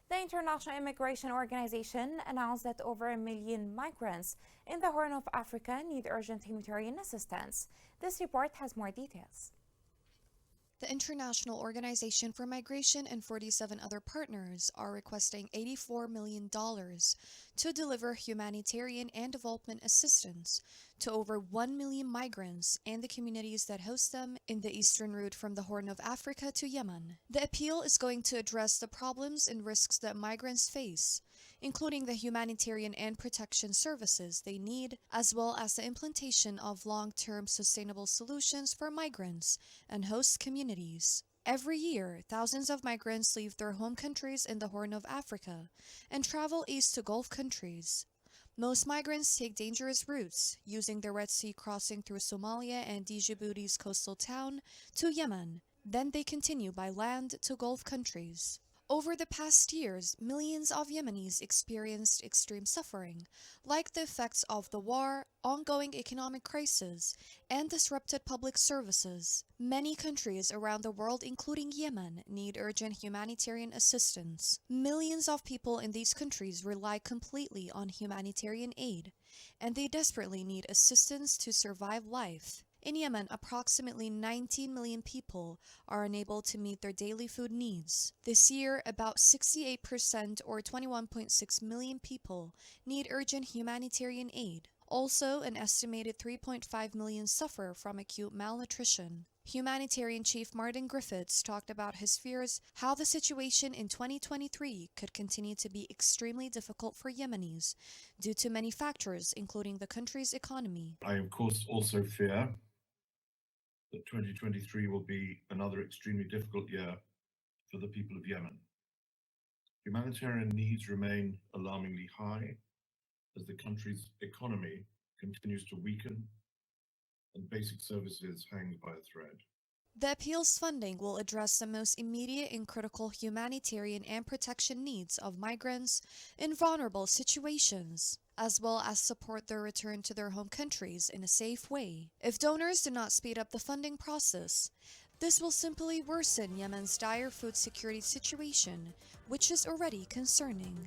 The International Immigration Organization announced that over 1 million migrants in the Horn of Africa need urgent humanitarian assistance. This report has more details. The International Organization for Migration and 47 other partners are requesting $84 million to deliver humanitarian and development assistance to over 1 million migrants and the communities that host them in the eastern route from the Horn of Africa to Yemen. The appeal is going to address the problems and risks that migrants face, including the humanitarian and protection services they need, as well as the implementation of long-term sustainable solutions for migrants and host communities. Every year, thousands of migrants leave their home countries in the Horn of Africa and travel east to Gulf countries. Most migrants take dangerous routes, using the Red Sea crossing through Somalia and Djibouti's coastal town to Yemen. Then they continue by land to Gulf countries. Over the past years, millions of Yemenis experienced extreme suffering, like the effects of the war, ongoing economic crisis, and disrupted public services. Many countries around the world, including Yemen, need urgent humanitarian assistance. Millions of people in these countries rely completely on humanitarian aid, and they desperately need assistance to survive life. In Yemen, approximately 19 million people are unable to meet their daily food needs. This year, about 68% or 21.6 million people need urgent humanitarian aid. Also, an estimated 3.5 million suffer from acute malnutrition. Humanitarian Chief Martin Griffiths talked about his fears how the situation in 2023 could continue to be extremely difficult for Yemenis due to many factors, including the country's economy. I, of course, also fear that 2023 will be another extremely difficult year for the people of Yemen. Humanitarian needs remain alarmingly high as the country's economy continues to weaken and basic services hang by a thread. The appeal's funding will address the most immediate and critical humanitarian and protection needs of migrants in vulnerable situations, as well as support their return to their home countries in a safe way. If donors do not speed up the funding process, this will simply worsen Yemen's dire food security situation, which is already concerning.